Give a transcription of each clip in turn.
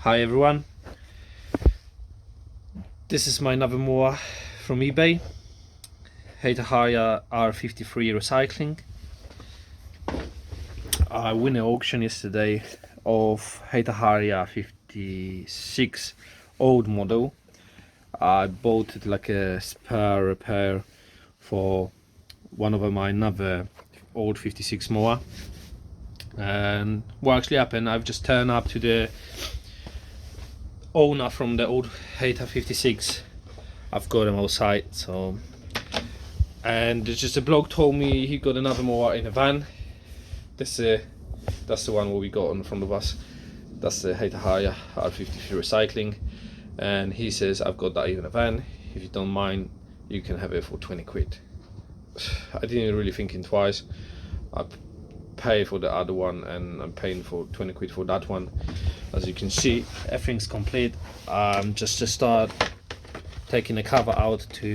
Hi everyone, this is my another mower from eBay, Hayter R53 Recycling. I won an auction yesterday of Hayter 56 old model. I bought it like a spare repair for one of my another old 56 mower. And what actually happened, I've just turned up to the owner from the old Hayter 56. I've got him outside, and there's just a bloke told me he got another mower in a van. That's the one what we got in front of us. That's the Hayter R53 Recycling, and he says I've got that in a van. If you don't mind, you can have it for 20 quid. I didn't really thinking twice. I pay for the other one and I'm paying for 20 quid for that one. As you can see, everything's complete. Just to start taking the cover out to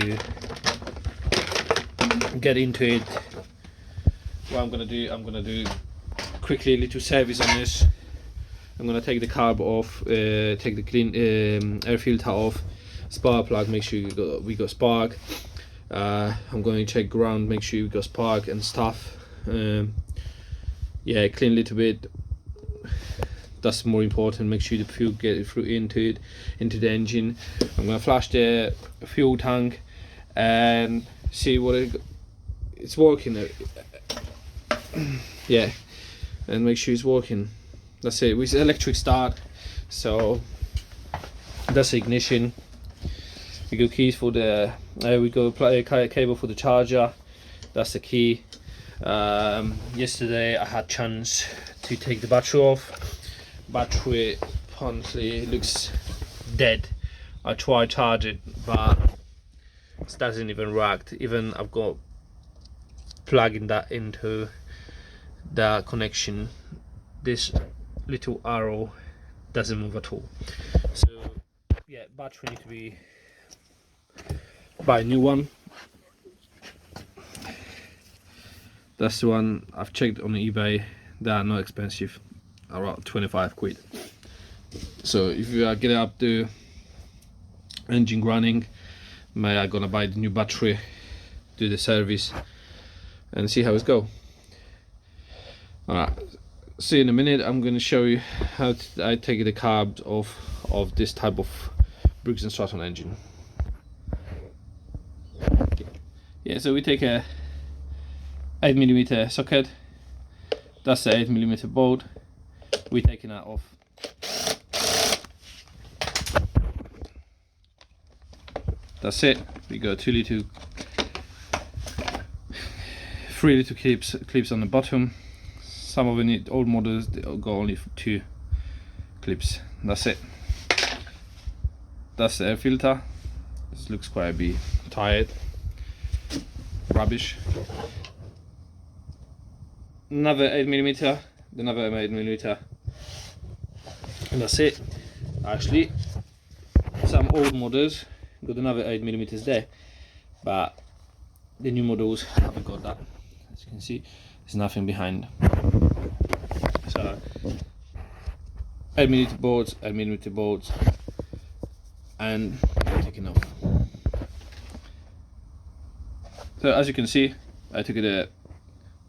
get into it. What I'm gonna do quickly a little service on this. I'm gonna take the carb off, take the clean air filter off, spark plug, make sure we got spark. I'm going to check ground, make sure we got spark and stuff. Yeah, clean a little bit. That's more important. Make sure the fuel get through into the engine. I'm gonna flush the fuel tank and see what it's working. Yeah, and make sure it's working. That's it. With electric start, so that's the ignition. We got keys for the. We got a cable for the charger. That's the key. Yesterday I had chance to take the battery off. Battery apparently looks dead. I tried charge it, but it doesn't even react. Even I've got plugging that into the connection, this little arrow doesn't move at all. So yeah, battery need to be buy a new one. That's the one I've checked on eBay. They are not expensive, around 25 quid. So if you are getting up the engine running, I'm gonna buy the new battery, do the service and see how it goes. Alright, see you in a minute. I'm gonna show you how I take the carbs off of this type of Briggs & Stratton engine. Yeah, so we take a 8mm socket. That's the 8mm bolt. We're taking that off. That's it. We got 3 little clips on the bottom. Some of the old models they got only 2 clips. That's it. That's the air filter. This looks quite a bit tired. Rubbish. Another 8mm, another 8mm, and that's it. Actually, some old models got another 8mm there, but the new models haven't got that. As you can see, there's nothing behind. So 8mm bolts, 8mm bolts, and taking off. So as you can see, I took it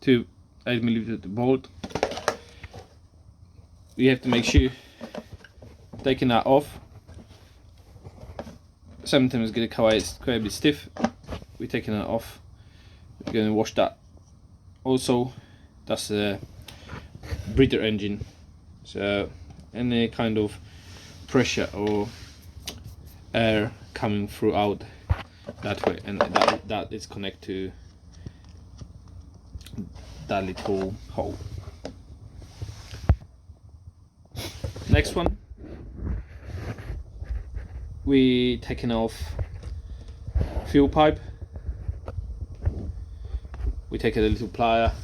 2 8mm bolt. We have to make sure taking that off. Sometimes it's quite a bit stiff. We're taking that off. We're going to wash that. Also, that's a breather engine. So any kind of pressure or air coming throughout that way, and that is connected to that little hole. Next one, we taking off fuel pipe. We take a little plier.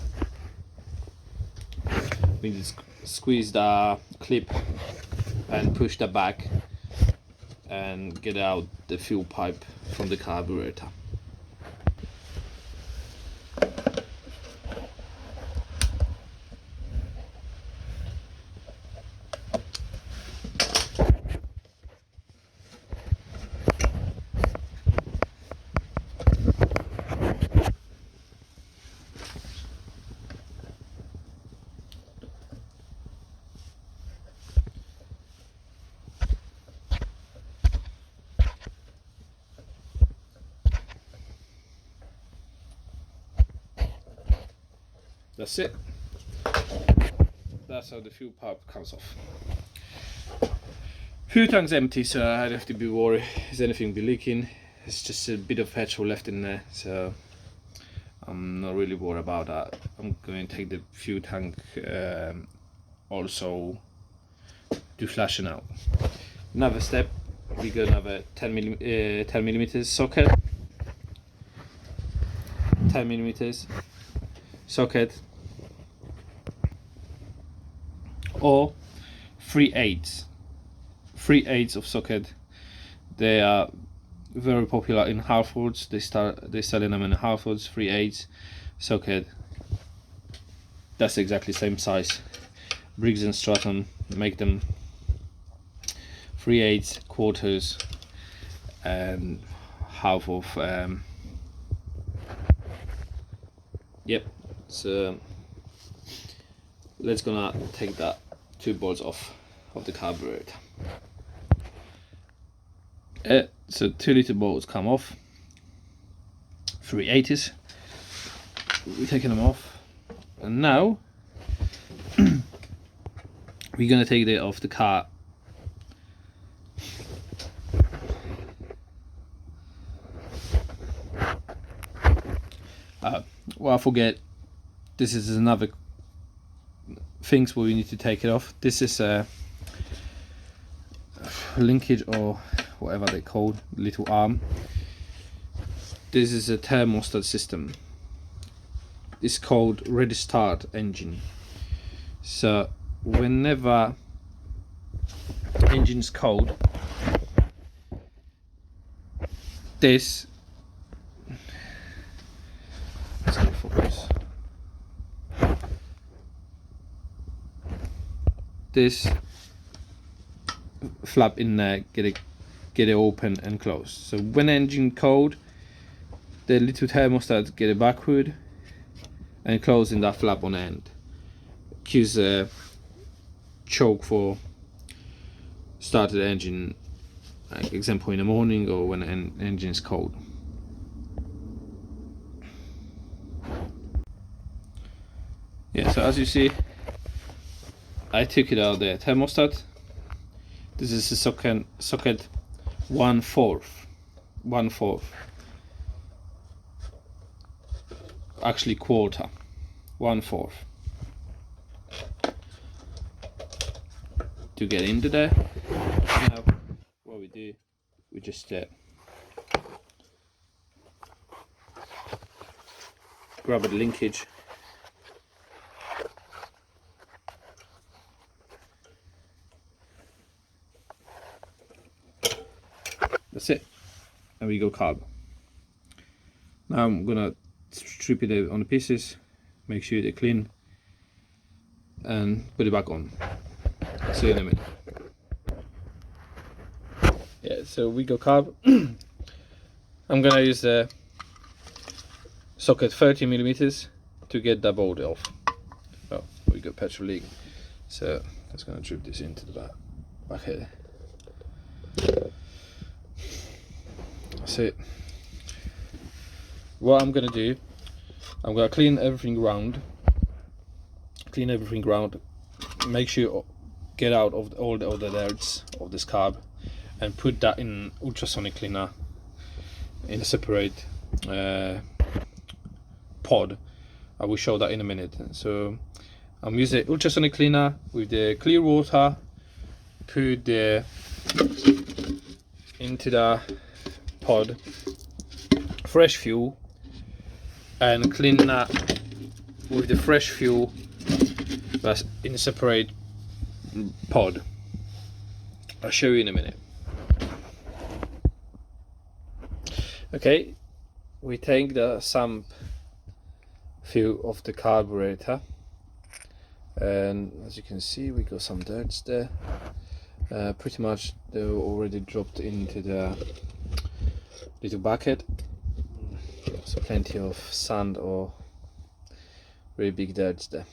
We just squeeze the clip and push that back and get out the fuel pipe from the carburetor. That's it. That's how the fuel pipe comes off. Fuel tank's empty, so I don't have to be worried. Is anything be leaking? It's just a bit of petrol left in there, so I'm not really worried about that. I'm going to take the fuel tank also to flushing out. Another step, we got another 10 millimeters socket. 10 millimeters socket, or 3/8 of socket. They are very popular in Harfords. They're selling them in Harfords. 3/8 socket. That's exactly same size. Briggs and Stratton make them 3/8 quarters and half of yep. So let's gonna take that 2 bolts off of the carburetor. So 2 litre bolts come off. 3/8s. We're taking them off, and now we're gonna take it off the car. Well, I forget. This is another things where we need to take it off. This is a linkage or whatever they call little arm. This is a thermostat system. It's called ready start engine. So whenever engine's cold, this focus. This flap in there, get it open and closed. So when engine cold, the little thermostat get it backward and closing that flap on end. Gives a choke for start the engine, like example in the morning or when an engine is cold. Yeah, so as you see, I took it out the thermostat. This is a socket 1/4, actually quarter, 1/4 to get into there. Now what we do, we just grab a linkage. That's it, and we go carb. Now I'm gonna strip it on the pieces, make sure they're clean, and put it back on. See you in a minute. Yeah, so we go carb. I'm gonna use the socket 30 millimeters to get that bolt off. Oh, we got petrol leak, so I'm gonna drip this into the back here. That's it. What I'm gonna do, I'm gonna clean everything round, make sure get out of all the other dirts of this carb, and put that in ultrasonic cleaner in a separate pod. I will show that in a minute. So I'm using ultrasonic cleaner with the clear water, put the into the pod fresh fuel, and clean that with the fresh fuel that's in a separate pod. I'll show you in a minute. Okay, we take the sump fuel of the carburetor, and as you can see, we got some dirts there. Pretty much they're already dropped into the little bucket, so plenty of sand or very big dirts there.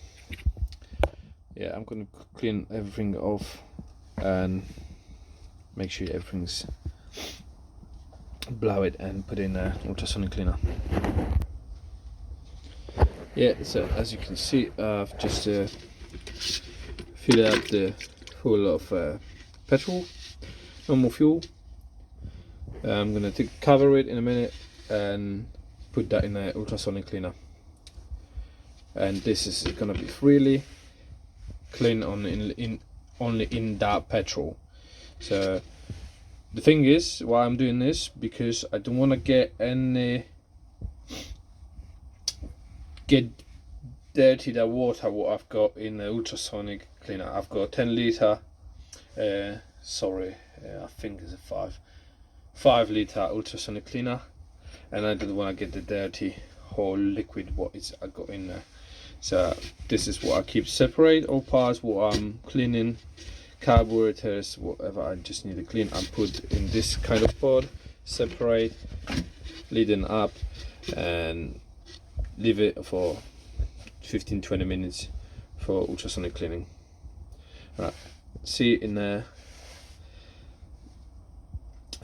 Yeah, I'm gonna clean everything off and make sure everything's blow it and put in an ultrasonic cleaner. Yeah, so as you can see, I've just filled up the full of petrol, normal fuel. I'm gonna cover it in a minute and put that in an ultrasonic cleaner. And this is gonna be really clean only in that petrol. So the thing is, why I'm doing this, because I don't want to get dirty the water what I've got in the ultrasonic cleaner. I've got 10 liter, I think it's a 5 liter ultrasonic cleaner, and I don't want to get the dirty whole liquid what I got in there. So this is what I keep separate, all parts what I'm cleaning, carburetors, whatever I just need to clean and put in this kind of pod, separate, leading up, and leave it for 15-20 minutes for ultrasonic cleaning. Right, see you in the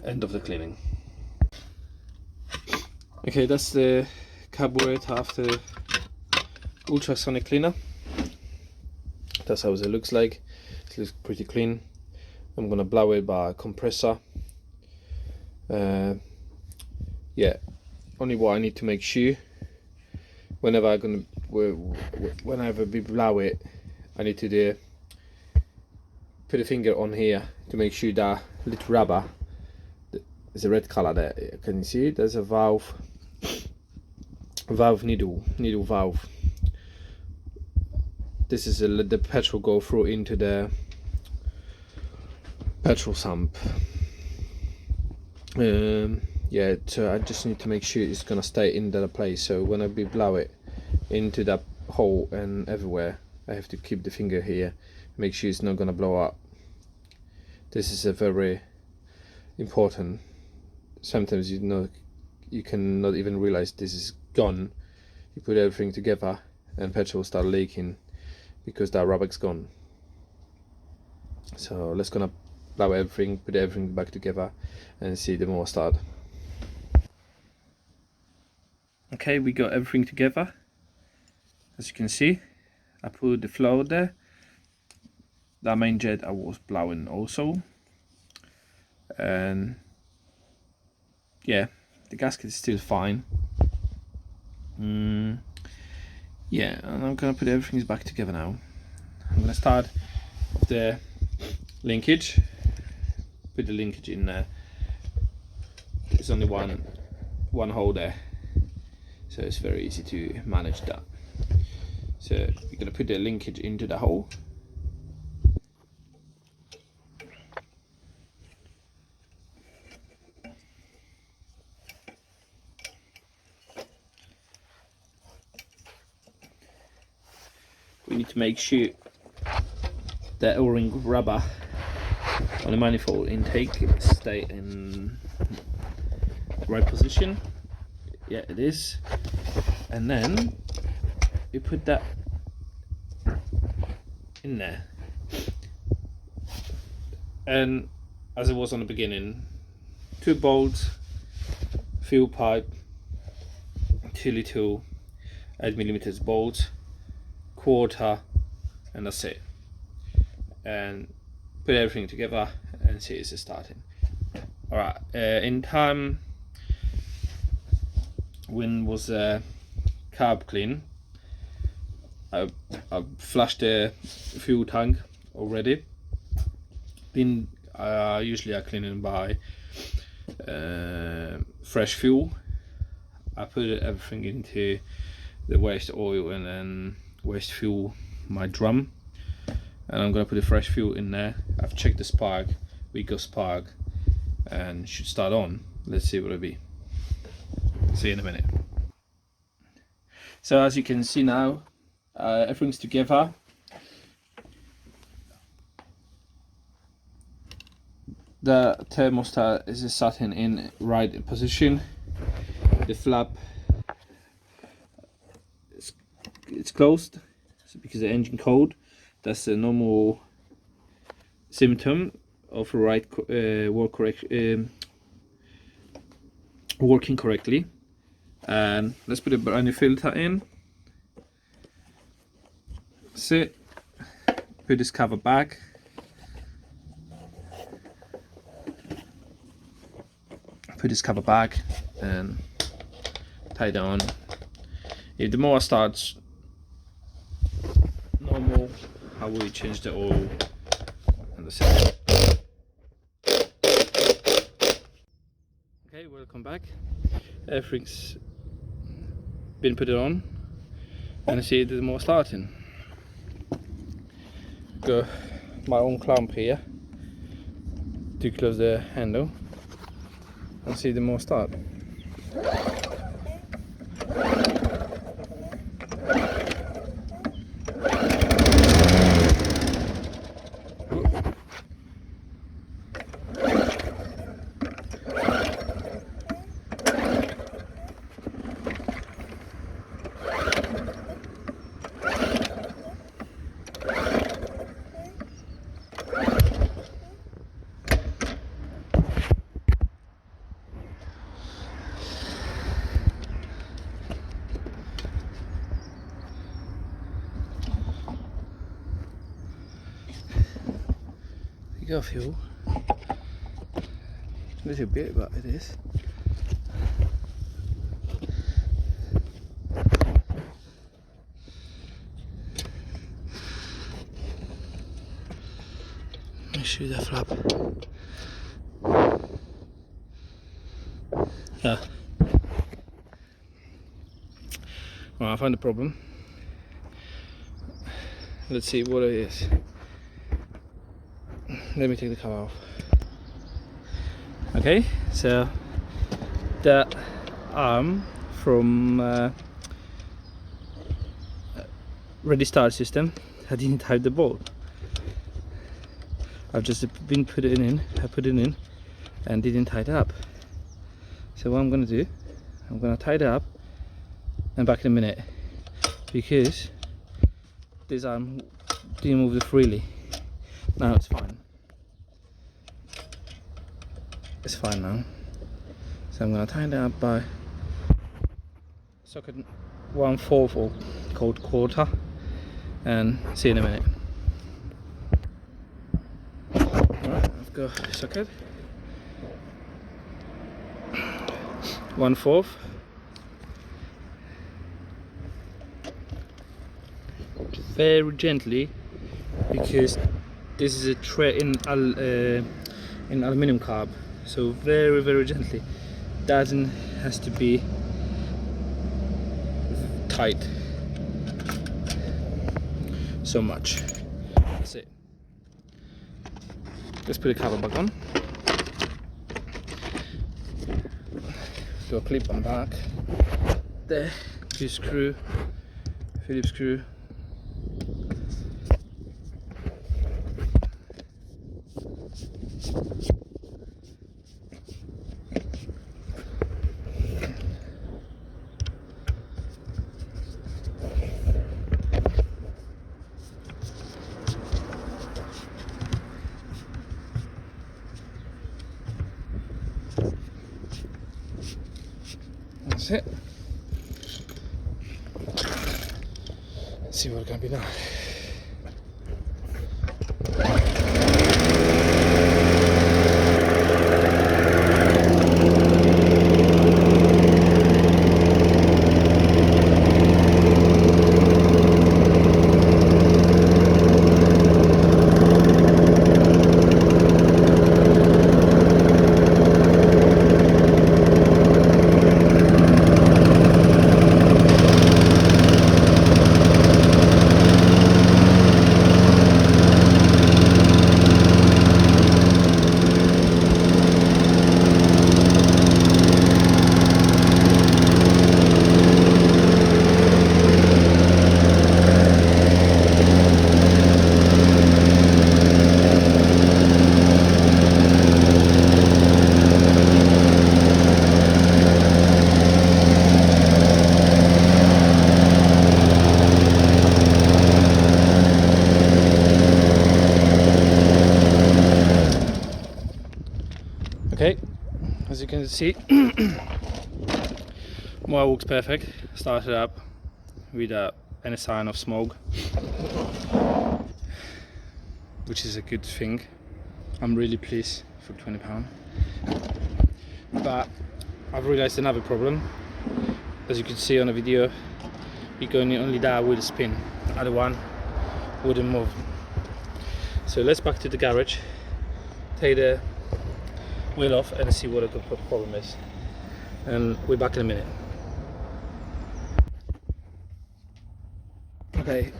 end of the cleaning. Okay, that's the carburetor after ultrasonic cleaner. That's how it looks like. It looks pretty clean. I'm gonna blow it by a compressor. Yeah, only what I need to make sure, whenever we blow it, I need to put a finger on here to make sure that little rubber, there's a red color there, can you see it? There's a valve needle valve. This is the petrol go through into the petrol sump. Yeah, so I just need to make sure it's gonna stay in that place. So when I blow it into that hole and everywhere, I have to keep the finger here, make sure it's not gonna blow up. This is a very important. Sometimes you cannot even realize this is gone. You put everything together and petrol start leaking because that rubber's gone. So let's gonna blow everything, put everything back together and see the mower start. Okay, we got everything together. As you can see, I put the flow there. That main jet I was blowing also. And yeah, the gasket is still fine. Yeah, and I'm gonna put everything back together now. I'm gonna start with the linkage. Put the linkage in there. There's only one hole there, so it's very easy to manage that. So you're gonna put the linkage into the hole. We need to make sure the O-ring rubber on the manifold intake stay in the right position. Yeah, it is. And then you put that in there. And as it was on the beginning, 2 bolts, fuel pipe, 2 little 8mm bolts, quarter, and that's it. And put everything together and see it's starting. Alright, in time when was carb clean, I flushed the fuel tank already. Then usually I clean it by fresh fuel. I put everything into the waste oil and then waste fuel, my drum, and I'm gonna put the fresh fuel in there. I've checked the spark, we got spark, and should start on. Let's see what it'll be. See you in a minute. So as you can see now, everything's together. The thermostat is sitting in right position. The flap it's closed because the engine cold. That's a normal symptom of right working correctly. And let's put a brand new filter in. Sit, put this cover back. Put this cover back and tie it on. If the mower starts normal, I will change the oil and the set. Okay, welcome back. Everything's been put on, and I see the mower starting. Got my own clamp here to close the handle and see the mower start. You got fuel. A little bit, but it is. Let me shoot that flap. Yeah. Well, I found the problem. Let's see what it is. Let me take the cover off. Okay, so the arm from ready start system, I didn't have the bolt. I've just been put it in. I put it in and didn't tie it up. So what I'm gonna do, I'm gonna tie it up and back in a minute, because this arm didn't move it freely. Now it's fine. It's fine now. So I'm gonna tie it up by socket 1/4 or called quarter, and see you in a minute. Alright, I've got socket 1/4. Very gently, because this is a tray in aluminium carb. So very gently. Doesn't has to be tight so much. That's it. Let's put the cover back on. Do a clip on back. There, two screw, Phillips screw. That's it. Let's see what can be done. Okay, as you can see, mower works perfect. Started up without any sign of smoke. which is a good thing. I'm really pleased for £20. But I've realized another problem. As you can see on the video, we're going only that with a spin. The other one wouldn't move. So let's back to the garage, take the wheel off and see what the problem is. And we're back in a minute. Okay,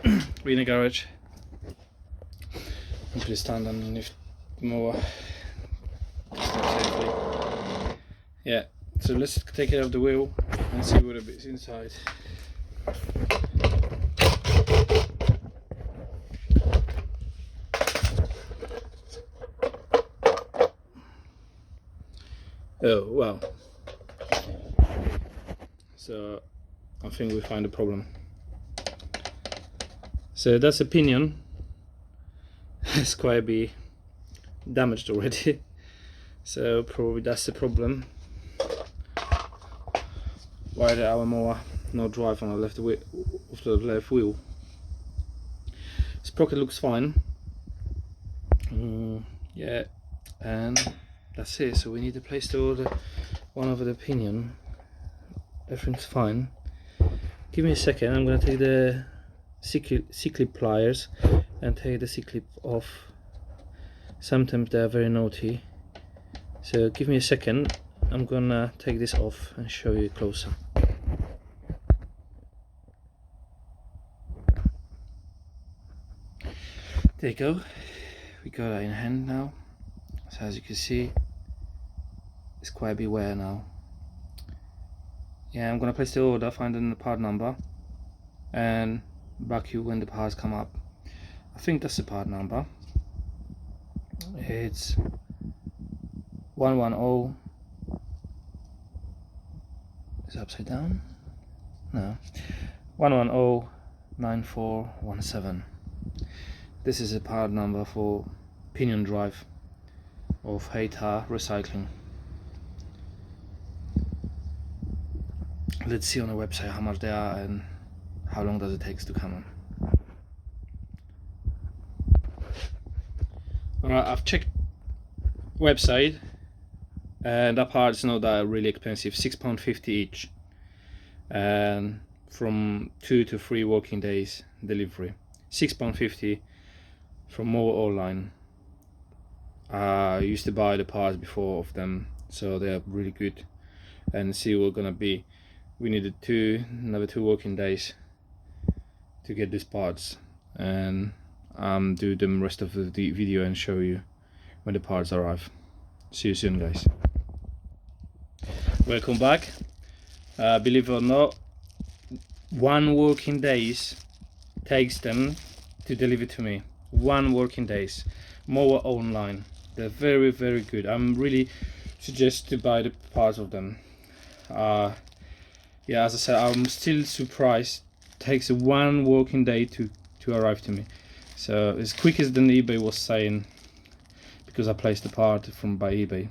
we're in the garage. I'm gonna stand underneath the mower. Yeah, so let's take it off the wheel and see what is inside. Oh wow. So I think we find a problem. So that's a pinion. It's quite a bit damaged already. So probably that's the problem. Why the our mower not drive on the left wheel? Sprocket looks fine. Yeah, and that's it. So we need to place the order one over the pinion. Everything's fine. Give me a second. I'm gonna take the C-clip pliers and take the C-clip off. Sometimes they are very naughty. So give me a second. I'm gonna take this off and show you closer. There you go. We got it in hand now. So as you can see, it's quite a bit wear now. Yeah, I'm gonna place the order, find the part number, and back you when the parts come up. I think that's the part number. It's 110. Is it upside down? No. 1109417. This is a part number for pinion drive of Hayter Recycling. Let's see on the website how much they are and how long does it take to come on. Alright, I've checked website and that part is not that really expensive, £6.50 each, and from 2 to 3 working days delivery. £6.50 from more online. I used to buy the parts before of them, so they are really good. And see what gonna be. We needed another 2 working days to get these parts, and do the rest of the video and show you when the parts arrive. See you soon, guys. Welcome back. Believe it or not, 1 working days takes them to deliver to me. 1 working days. Mower online. They're very, very good. I'm really suggest to buy the parts of them. Yeah, as I said, I'm still surprised. It takes 1 working day to arrive to me. So it's quicker than eBay was saying, because I placed the part by eBay.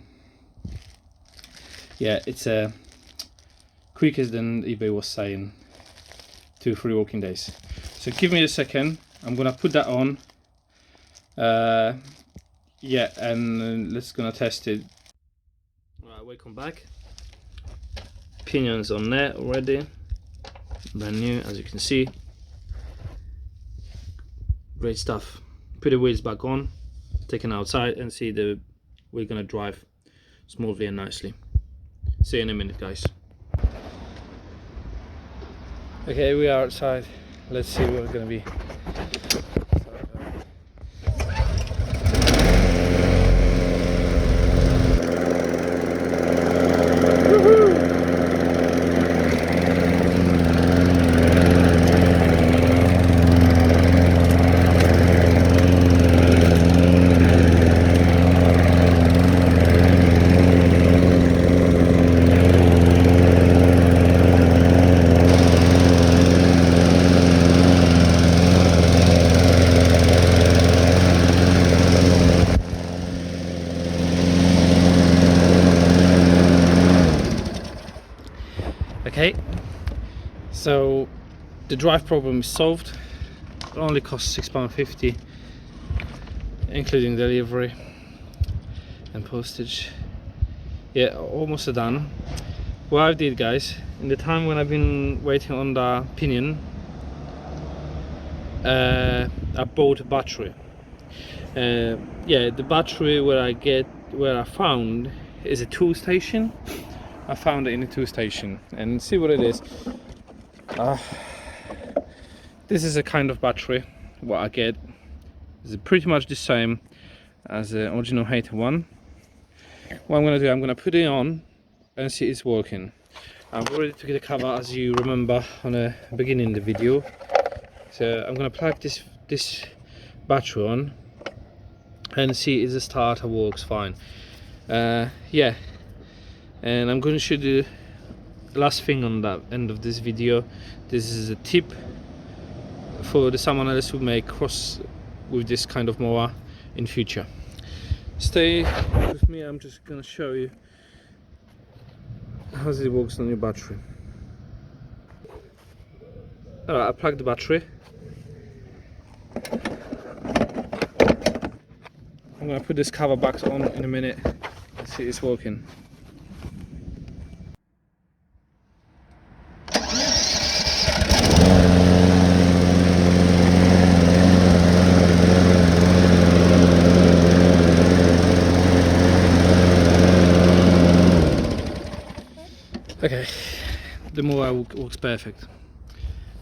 Yeah, it's quicker than eBay was saying. 2-3 working days. So give me a second. I'm gonna put that on. Yeah, and let's gonna test it. Alright, welcome back. Pinions on there already, brand new, as you can see. Great stuff. Put the wheels back on, take it outside, and see we're gonna drive smoothly and nicely. See you in a minute, guys. Okay, we are outside. Let's see what it's gonna be. Okay, so the drive problem is solved. It only costs £6.50. including delivery and postage. Yeah, almost done. What I did, guys, in the time when I've been waiting on the pinion, I bought a battery. Yeah, the battery where I found is a tool station. I found it in a tool station, and see what it is. This is a kind of battery. What I get is pretty much the same as the original Hayter one. What I'm gonna do, I'm gonna put it on and see it's working. I've already took the cover, as you remember on the beginning of the video. So I'm gonna plug this battery on and see if the starter works fine. Yeah, and I'm going to show you the last thing on that end of this video. This is a tip for someone else who may cross with this kind of mower in future. Stay with me, I'm just going to show you how it works on your battery. Alright, I plugged the battery. I'm going to put this cover back on in a minute and see it's working. Okay, the mower works perfect.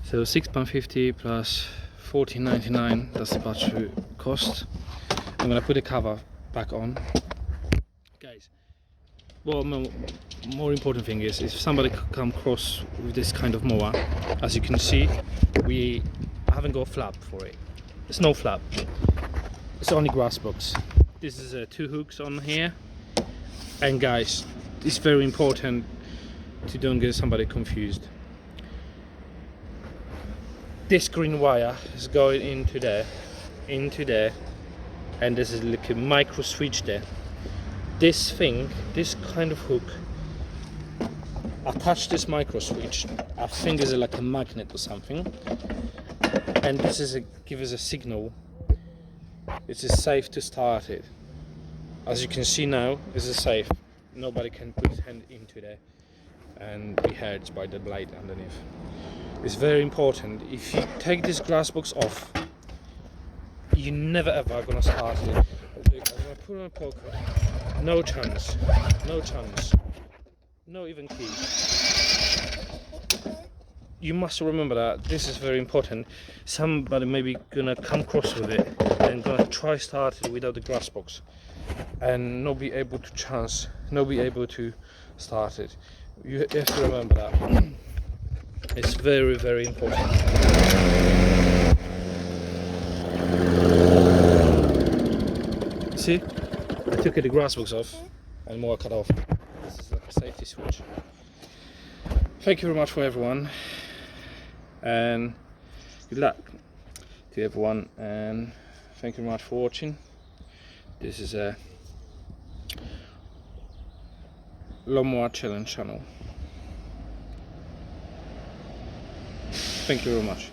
So £6.50 plus £14.99, that's the battery cost. I'm gonna put the cover back on. Guys, well, more important thing is, if somebody come across with this kind of mower, as you can see, we haven't got a flap for it. There's no flap. It's only grass box. This is 2 hooks on here. And guys, it's very important to don't get somebody confused. This green wire is going into there, and there's a little micro switch there. This thing, this kind of hook, attach this micro switch. I think it's like a magnet or something, and this is give us a signal. It is safe to start it. As you can see now, this is safe. Nobody can put his hand into there and be hurt by the blade underneath. It's very important. If you take this grass box off, you're never ever gonna start it. Look, I'm gonna put on a poker. No chance. No chance. No even key. You must remember that this is very important. Somebody maybe gonna come across with it and gonna try start it without the grass box and not be able to start it. You have to remember that. It's very, very important. See, I took the grass box off and more cut off. This is like a safety switch. Thank you very much for everyone, and good luck to everyone, and thank you very much for watching. This is a lawnmower challenge channel. Thank you very much.